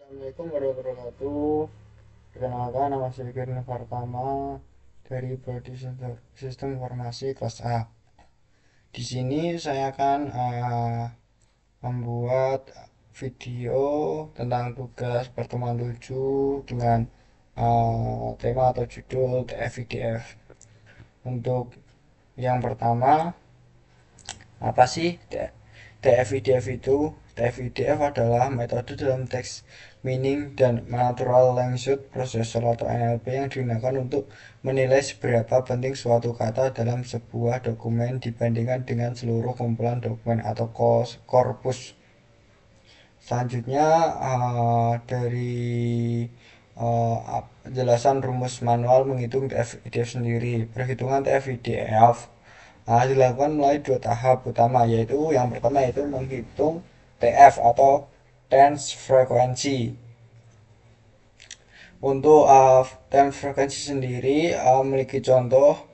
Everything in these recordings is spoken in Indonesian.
Assalamualaikum warahmatullahi wabarakatuh. Perkenalkan, nama saya Kirna Pratama dari Prodi Sistem Informasi kelas A. Di sini saya akan membuat video tentang tugas pertemuan 7 dengan tema atau judul TF-IDF. Untuk yang pertama, apa sih TF-IDF itu? TF-IDF adalah metode dalam text meaning dan natural language processor atau NLP yang digunakan untuk menilai seberapa penting suatu kata dalam sebuah dokumen dibandingkan dengan seluruh kumpulan dokumen atau korpus. Selanjutnya dari penjelasan rumus manual menghitung TF-IDF sendiri. Perhitungan TF-IDF dilakukan melalui dua tahap utama, yaitu yang pertama yaitu menghitung TF atau tense frekuensi. Untuk tense frekuensi sendiri memiliki contoh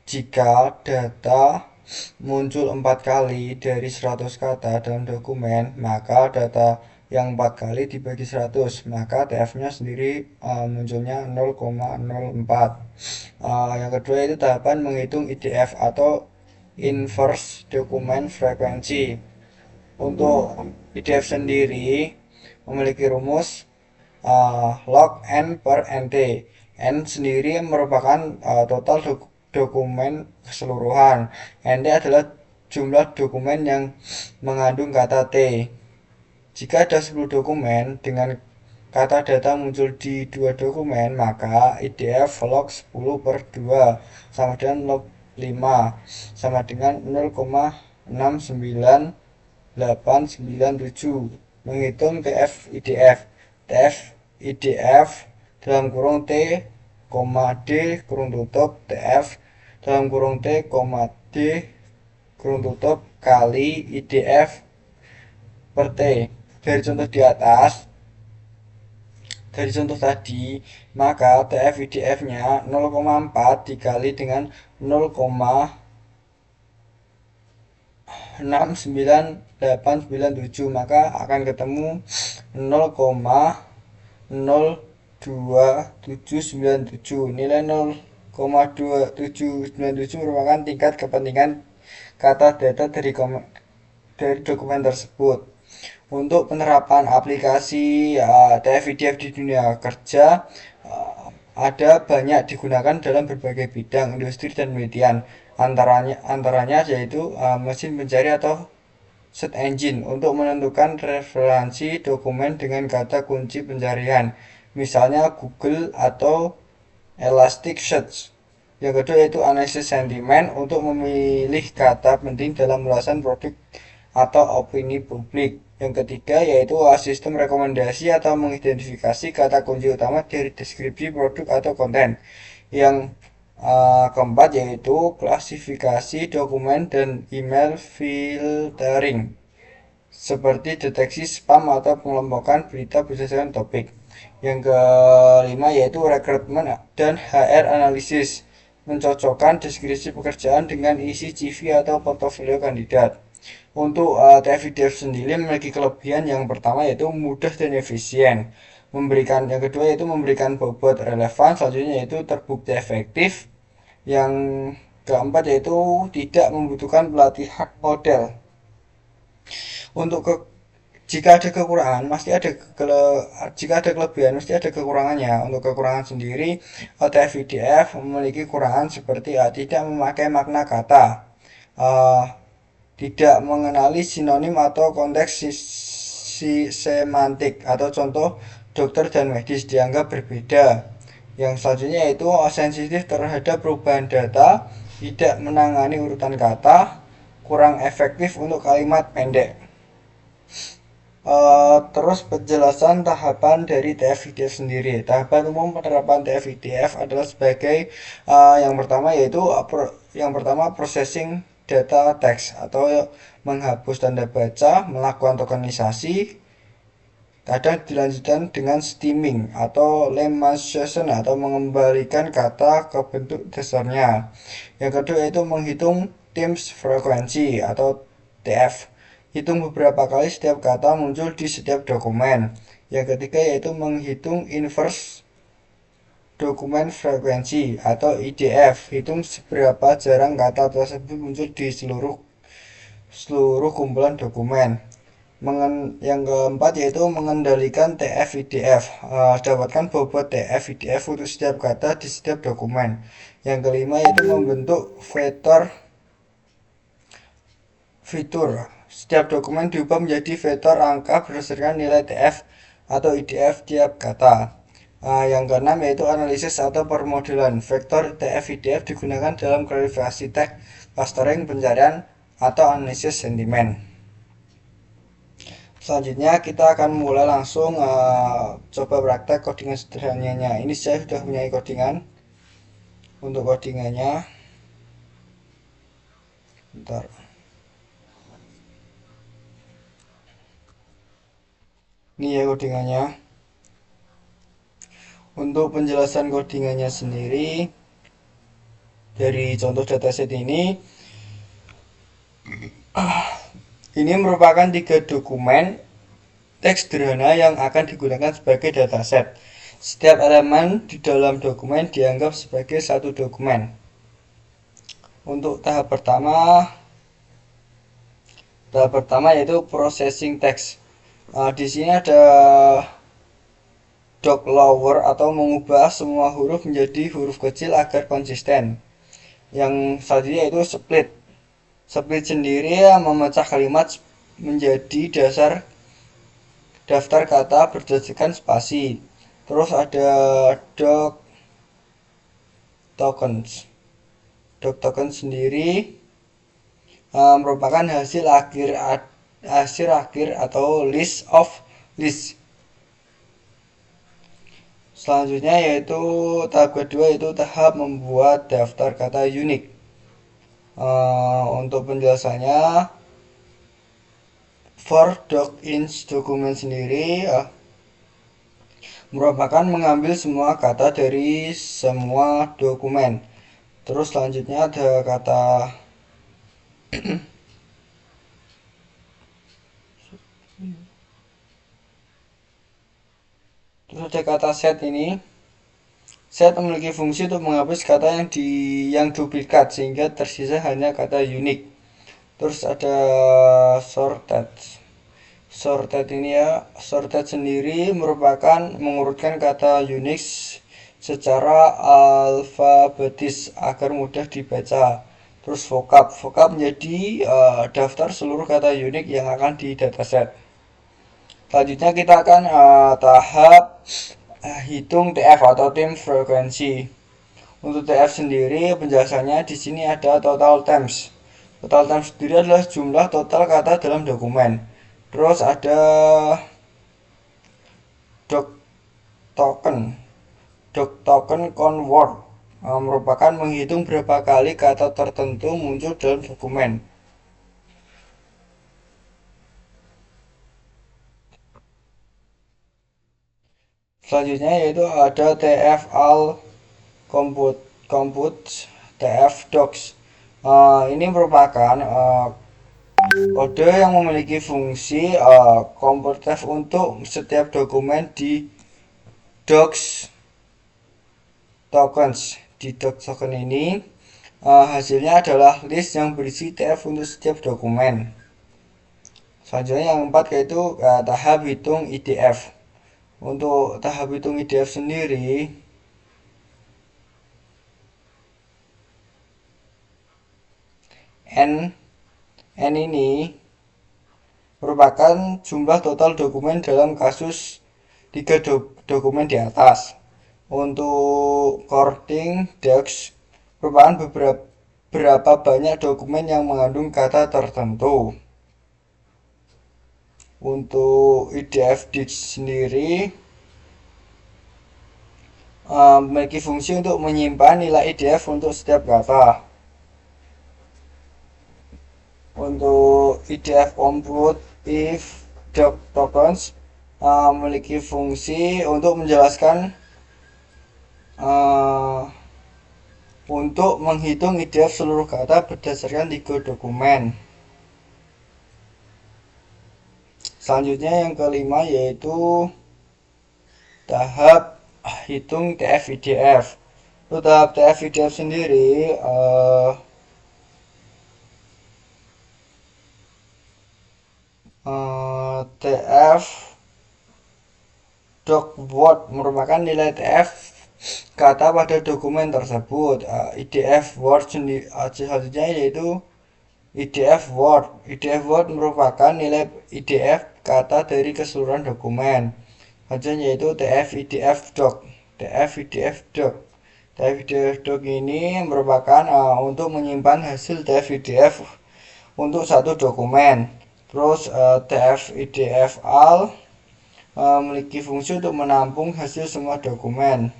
jika data muncul 4 kali dari 100 kata dalam dokumen, maka data yang 4 kali dibagi 100, maka TF-nya sendiri munculnya 0,04. Yang kedua itu tahapan menghitung IDF atau inverse document frequency. Untuk IDF sendiri memiliki rumus log n per nt. N sendiri merupakan total dokumen keseluruhan. Nt adalah jumlah dokumen yang mengandung kata T. Jika ada 10 dokumen dengan kata data muncul di dua dokumen, maka IDF log 10 per 2 sama dengan log 5 sama dengan 0,6987. Menghitung TF IDF. TF IDF dalam kurung T, D, kurung tutup TF dalam kurung T, D, kurung tutup kali IDF per T. Dari contoh di atas, dari contoh tadi, maka TF IDF-nya 0,4 dikali dengan 0,6987, maka akan ketemu 0,02797. Nilai 0,2797 merupakan tingkat kepentingan kata data dari dokumen tersebut. Untuk penerapan aplikasi TF-IDF di dunia kerja ada banyak digunakan dalam berbagai bidang industri dan penelitian. Antaranya yaitu mesin pencari atau search engine untuk menentukan referensi dokumen dengan kata kunci pencarian, misalnya Google atau Elasticsearch. Yang kedua yaitu analisis sentimen untuk memilih kata penting dalam ulasan produk atau opini publik. Yang ketiga yaitu sistem rekomendasi atau mengidentifikasi kata kunci utama dari deskripsi produk atau konten. Yang keempat yaitu klasifikasi dokumen dan email filtering, seperti deteksi spam atau pengelompokan berita berdasarkan topik. Yang kelima yaitu rekrutmen dan HR analisis, mencocokkan deskripsi pekerjaan dengan isi CV atau portofolio kandidat. Untuk TF-IDF sendiri memiliki kelebihan yang pertama yaitu mudah dan efisien. Yang kedua yaitu memberikan bobot relevan, selanjutnya yaitu terbukti efektif. Yang keempat yaitu tidak membutuhkan pelatihan model. Untuk jika ada kekurangan jika ada kelebihan mesti ada kekurangannya. Untuk kekurangan sendiri, TF-IDF memiliki kekurangan seperti tidak memakai makna kata, tidak mengenali sinonim atau konteks semantik, atau contoh dokter dan medis dianggap berbeda. Yang selanjutnya yaitu sensitif terhadap perubahan data, tidak menangani urutan kata, kurang efektif untuk kalimat pendek. Terus penjelasan tahapan dari TF-IDF sendiri. Tahapan umum penerapan TF-IDF adalah sebagai yang pertama processing data teks atau menghapus tanda baca, melakukan tokenisasi, kadang dilanjutkan dengan steaming atau lemmaization atau mengembalikan kata ke bentuk dasarnya. Yang kedua yaitu menghitung Tim's frekuensi atau TF. hitung beberapa kali setiap kata muncul di setiap dokumen. Yang ketiga yaitu menghitung inverse dokumen frekuensi atau IDF, hitung seberapa jarang kata tersebut muncul di seluruh seluruh kumpulan dokumen. Yang keempat yaitu mengendalikan TF-IDF. Dapatkan bobot TF-IDF untuk setiap kata di setiap dokumen. Yang kelima yaitu membentuk fitur. Setiap dokumen diubah menjadi vektor angka berdasarkan nilai TF atau IDF tiap kata. Yang keenam yaitu analisis atau permodelan. Vektor TF-IDF digunakan dalam klasifikasi teks, clustering, pencarian, atau analisis sentimen. Selanjutnya kita akan mulai langsung coba praktek codingan sederhananya. Ini saya sudah punya codingan untuk codingannya. Bentar. Ini ya codingannya. Untuk penjelasan codingannya sendiri dari contoh dataset ini merupakan 3 dokumen teks sederhana yang akan digunakan sebagai dataset. Setiap elemen di dalam dokumen dianggap sebagai satu dokumen. Untuk tahap pertama yaitu processing text. Di sini ada doc lower atau mengubah semua huruf menjadi huruf kecil agar konsisten. Yang selanjutnya yaitu split. Split sendiri memecah kalimat menjadi daftar kata berdasarkan spasi. Terus ada doc tokens. Doc token sendiri merupakan hasil akhir atau list of list. Selanjutnya yaitu tahap kedua yaitu tahap membuat daftar kata unik. Untuk penjelasannya, for doc-ins dokumen sendiri merupakan mengambil semua kata dari semua dokumen. Terus selanjutnya ada kata set ini. Set memiliki fungsi untuk menghapus kata yang duplikat sehingga tersisa hanya kata unik. Terus ada sorted. Sorted ini sorted sendiri merupakan mengurutkan kata unik secara alfabetis agar mudah dibaca. Terus vocab menjadi daftar seluruh kata unik yang akan di dataset. Selanjutnya kita akan tahap hitung TF atau time frekuensi. Untuk TF sendiri penjelasannya di sini ada total times. Total times sendiri adalah jumlah total kata dalam dokumen. Terus ada doc token convert merupakan menghitung berapa kali kata tertentu muncul dalam dokumen. Selanjutnya yaitu ada TF-AL compute TF-docs. Ini merupakan kode yang memiliki fungsi compute untuk setiap dokumen di docs tokens. Di docs token ini hasilnya adalah list yang berisi TF untuk setiap dokumen. Selanjutnya yang keempat yaitu tahap hitung IDF. Untuk tahap hitung IDF sendiri N ini merupakan jumlah total dokumen dalam kasus 3 dokumen di atas. Untuk counting docs merupakan berapa banyak dokumen yang mengandung kata tertentu. Untuk IDF sendiri memiliki fungsi untuk menyimpan nilai IDF untuk setiap kata. Untuk IDF compute if doc tokens memiliki fungsi untuk menjelaskan untuk menghitung IDF seluruh kata berdasarkan 3 dokumen. Selanjutnya yang kelima yaitu tahap hitung TF-IDF. Untuk tahap TF-IDF sendiri TF doc word merupakan nilai TF kata pada dokumen tersebut. IDF word selanjutnya yaitu IDF word. IDF word merupakan nilai IDF kata dari keseluruhan dokumen. Selanjutnya yaitu TF IDF doc. TF IDF doc. TF IDF doc ini merupakan untuk menyimpan hasil TF IDF untuk satu dokumen. Terus TF IDF al memiliki fungsi untuk menampung hasil semua dokumen.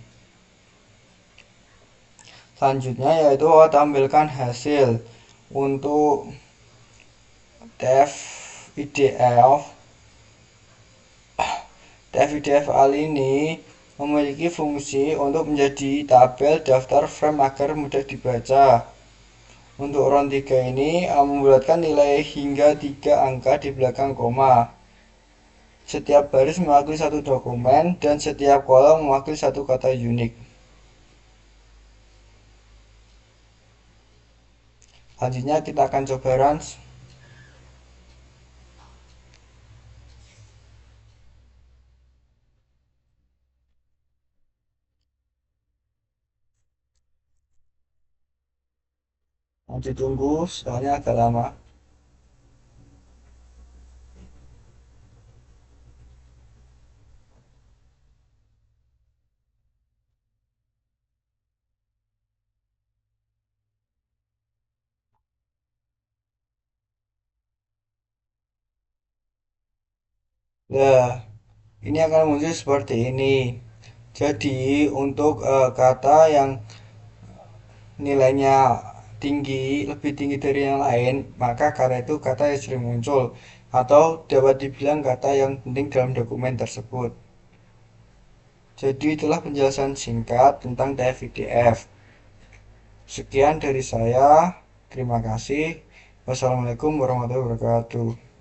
Selanjutnya yaitu tampilkan hasil untuk TF-IDF. TF-IDF al ini memiliki fungsi untuk menjadi tabel daftar frame agar mudah dibaca. Untuk round 3 ini membulatkan nilai hingga 3 angka di belakang koma. Setiap baris mewakili satu dokumen dan setiap kolom mewakili satu kata unik. Selanjutnya kita akan coba runs. Nanti tunggu, soalnya agak lama. Nah, ini akan muncul seperti ini. Jadi, untuk kata yang nilainya tinggi, lebih tinggi dari yang lain, maka kata itu kata yang sering muncul, atau dapat dibilang kata yang penting dalam dokumen tersebut. Jadi itulah penjelasan singkat tentang TF-IDF. Sekian dari saya, terima kasih. Wassalamualaikum warahmatullahi wabarakatuh.